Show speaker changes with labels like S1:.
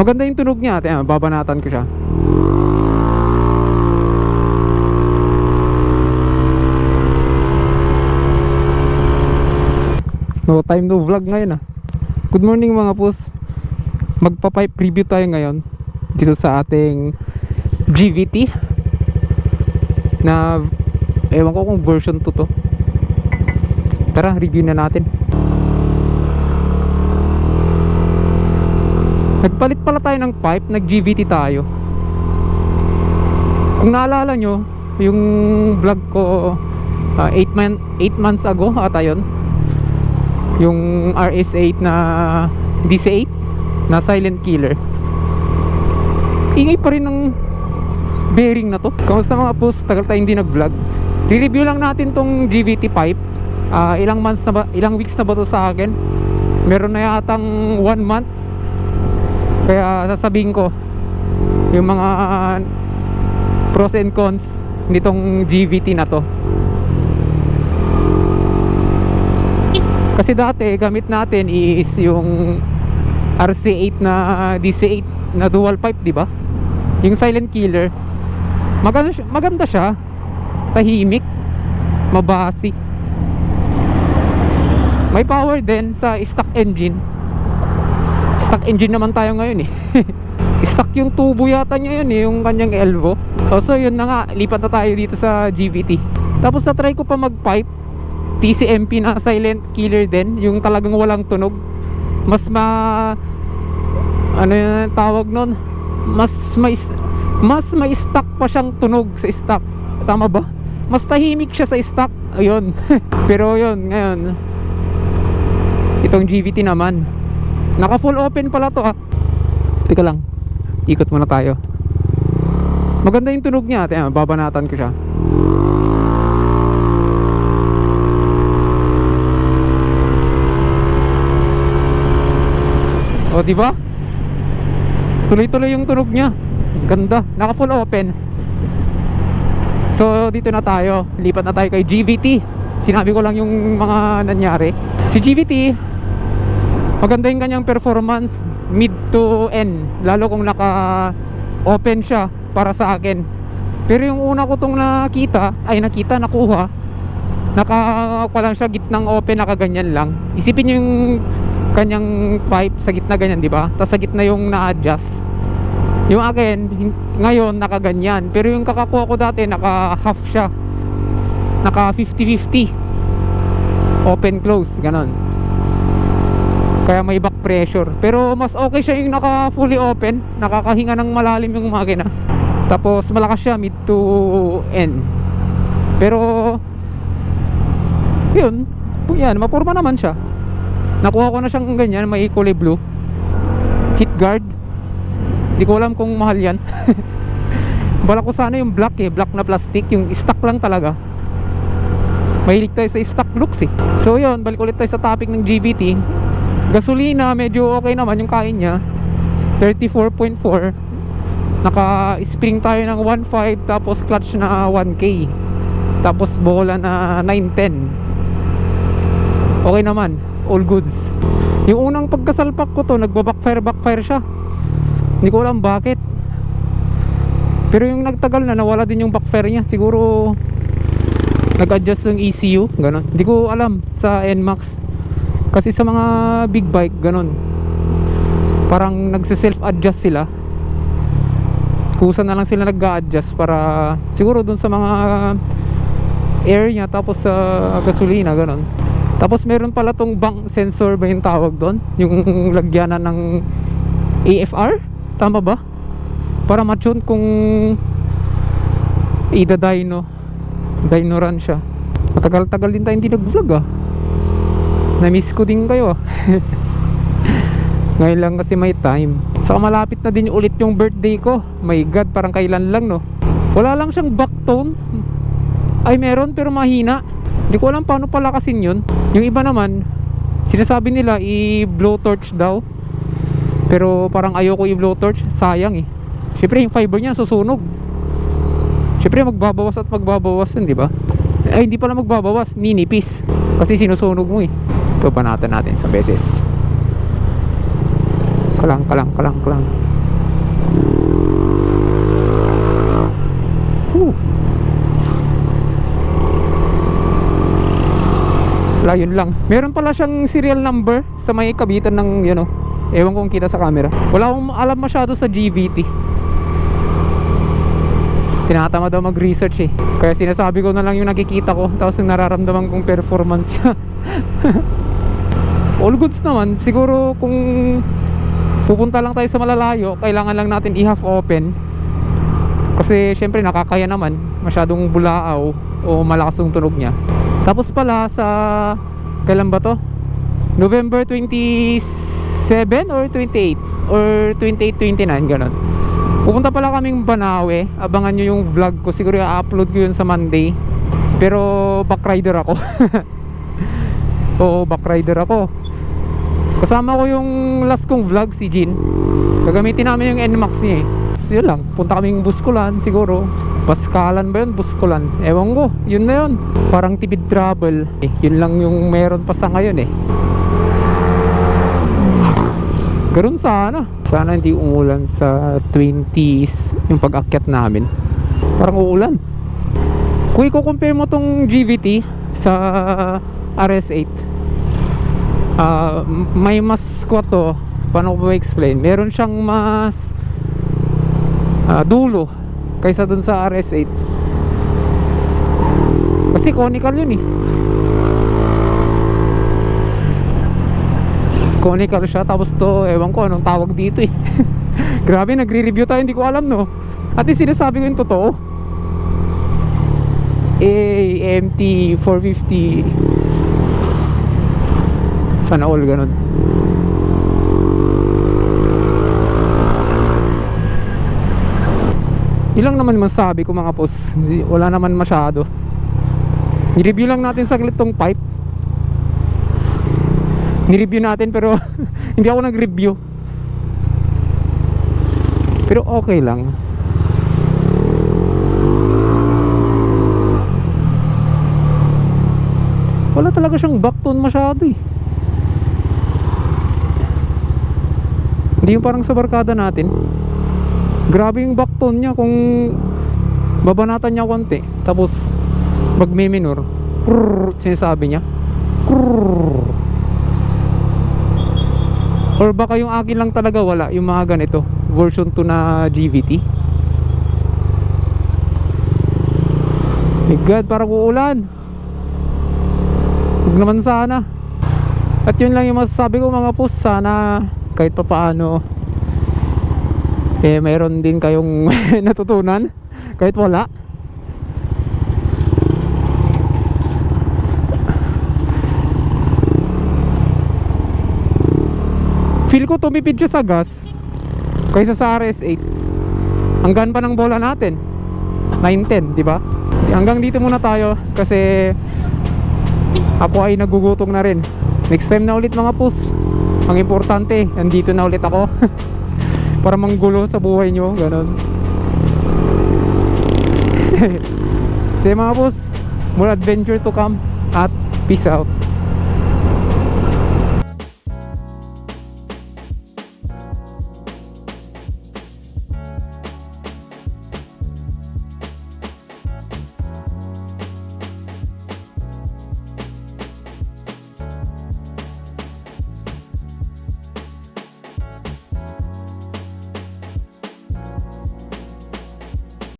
S1: Maganda yung tunog niya. Ate, babanatan ko siya. No time no vlog ngayon ah. Good morning mga pus. Magpa-pipe review tayo ngayon dito sa ating GVT na ewan ko kung version 2 to. Tara, review na natin. Nagpalit pala tayo ng pipe, nag-GVT tayo. Kung naalala nyo, yung vlog ko 8 months ago ata yun, yung RS8 na DC8 na silent killer. Ingay pa rin ng bearing na to. Kamusta mga pus? Tagal tayong hindi nag-vlog. Re-review lang natin tong GVT pipe. Ilang weeks na ba to sa akin? Meron na yatang 1 month. Kaya sasabihin ko yung mga pros and cons nitong GVT na to. Kasi dati gamit natin is yung RC8 na DC8 na dual pipe, di ba? Yung silent killer. Maganda siya. Tahimik, mabasi. May power din sa stock engine. Stock engine naman tayo ngayon eh. Stock yung tubo yata niya yun eh, yung kanyang elbow. So yun na nga, lipat na tayo dito sa GVT. Tapos na-try ko pa mag-pipe TCMP na silent killer din, yung talagang walang tunog. Mas ano yung tawag nun? Mas may stock pa siyang tunog sa stock. Tama ba? Mas tahimik siya sa stock. Ayun. Pero yun, ngayon itong GVT naman, naka full open pala to ah. Teka lang, ikot muna tayo. Maganda yung tunog niya. Babanatan ko siya. O diba? Tuloy-tuloy yung tunog niya. Ganda, naka full open. So dito na tayo, lipat na tayo kay GVT. Sinabi ko lang yung mga nangyari. Si GVT, maganda yung kanyang performance mid to end, lalo kung naka open siya para sa akin. Pero yung una ko tong nakuha, nakakuha lang siya gitnang open, nakaganyan lang. Isipin nyo yung kanyang pipe sa gitna ganyan, di ba? Tapos sa gitna yung na-adjust. Yung akin ngayon nakaganyan, pero yung kakakuha ko dati naka half siya, naka 50-50 open close, ganon. Kaya may back pressure. Pero mas okay siya yung naka fully open, nakakahinga ng malalim yung makina. Tapos malakas siya mid to end. Pero yun, yan, mapurma naman siya. Nakuha ko na siyang ganyan, may kulay blue heat guard. Hindi ko alam kung mahal yan. Bala ko sana yung black black na plastic, yung stock lang talaga. Mahilig tayo sa stock looks eh. So yun, balik ulit tayo sa topic ng GVT. Gasolina, medyo okay naman yung kain niya, 34.4. Naka spring tayo ng 1.5, tapos clutch na 1K, tapos bola na 910. Okay naman, all goods. Yung unang pagkasalpak ko to, backfire siya. Hindi ko alam bakit. Pero yung nagtagal na, nawala din yung backfire niya. Siguro nag-adjust yung ECU, ganon. Hindi ko alam sa NMAX. Kasi sa mga big bike, ganon, parang nagse-self-adjust sila. Kusa na lang sila nag-a-adjust para siguro dun sa mga air niya, tapos sa gasolina, ganon. Tapos meron pala tong bank sensor ba yung tawag doon, yung lagyanan ng AFR, tama ba? Para ma-tune kung dyno run siya. Matagal-tagal din tayo hindi nag-vlog ah. Na-miss ko din kayo. Ngayon lang kasi may time. Saka malapit na din ulit yung birthday ko. My God, parang kailan lang no. Wala lang siyang back tone. Ay meron pero mahina. Hindi ko alam paano palakasin yun. Yung iba naman, sinasabi nila i-blowtorch daw. Pero parang ayoko i-blowtorch. Sayang eh. Siyempre yung fiber niya susunog. Siyempre magbabawas at magbabawas yun, di ba? Ay hindi pala magbabawas, ninipis. Kasi sinusunog mo eh. Ito pa natin sa beses. Kalang. Wala, yun lang. Meron pala siyang serial number sa may kabitan ng, you know, ewan kung kita sa camera. Wala akong alam masyado sa GVT. Tinatama daw mag-research eh. Kaya sinasabi ko na lang yung nakikita ko, tapos yung nararamdaman kong performance niya. All goods naman. Siguro kung pupunta lang tayo sa malalayo, kailangan lang natin i-half open. Kasi syempre nakakaya naman. Masyadong bulaaw o malakas yung tunog niya. Tapos pala sa, kailan ba to? November 27 or 28 or 28-29, ganon. Pupunta pala kaming Banawe. Abangan nyo yung vlog ko. Siguro i-upload ko yun sa Monday. Pero backrider ako. Oo, backrider ako. Kasama ko yung last kong vlog, si Jin. Gagamitin namin yung NMAX niya eh. So yun lang, punta kaming Buscolan siguro. Paskalan ba yun? Buscolan. Ewan ko, yun na yun. Parang tipid travel. Yun lang yung meron pa sa ngayon eh. Ganun sana. Sana hindi umulan sa 20s yung pag-akyat namin. Parang uulan. Kung i-compare mo tong GVT sa RS8, may mas kwato. Paano ko ba explain? Meron siyang mas dulo kaysa dun sa RS8. Kasi conical yun eh. Conical siya. Tapos to, ewan ko anong tawag dito eh. Grabe, nagre-review tayo, hindi ko alam no. At least sinasabi ko yung totoo. AMT 450. Sana all ganun. Ilang naman masabi ko mga boss. Wala naman masyado. I-review lang natin saglit tong pipe. Ni-review natin pero hindi ako nag-review. Pero okay lang. Wala talaga siyang backtone masyado eh. Hindi yung parang sa barkada natin. Grabe yung backtone niya kung babanatan niya konti. Tapos magme-minor. Sinasabi niya. Or baka yung akin lang talaga wala. Yung mga ganito. Version 2 na GVT. My God, parang uulan. Huwag naman sana. At yun lang yung masasabi ko mga post. Sana kahit pa paano mayroon din kayong natutunan kahit wala. Feel ko tumipid siya sa gas kaysa sa RS8. Hanggan pa ng bola natin 910, di ba? Hanggang dito muna tayo kasi ako ay nagugutong na rin. Next time na ulit mga pus. Ang importante, nandito na ulit ako. Para manggulo sa buhay nyo, ganon. Sige mga pus, more adventure to come at peace out.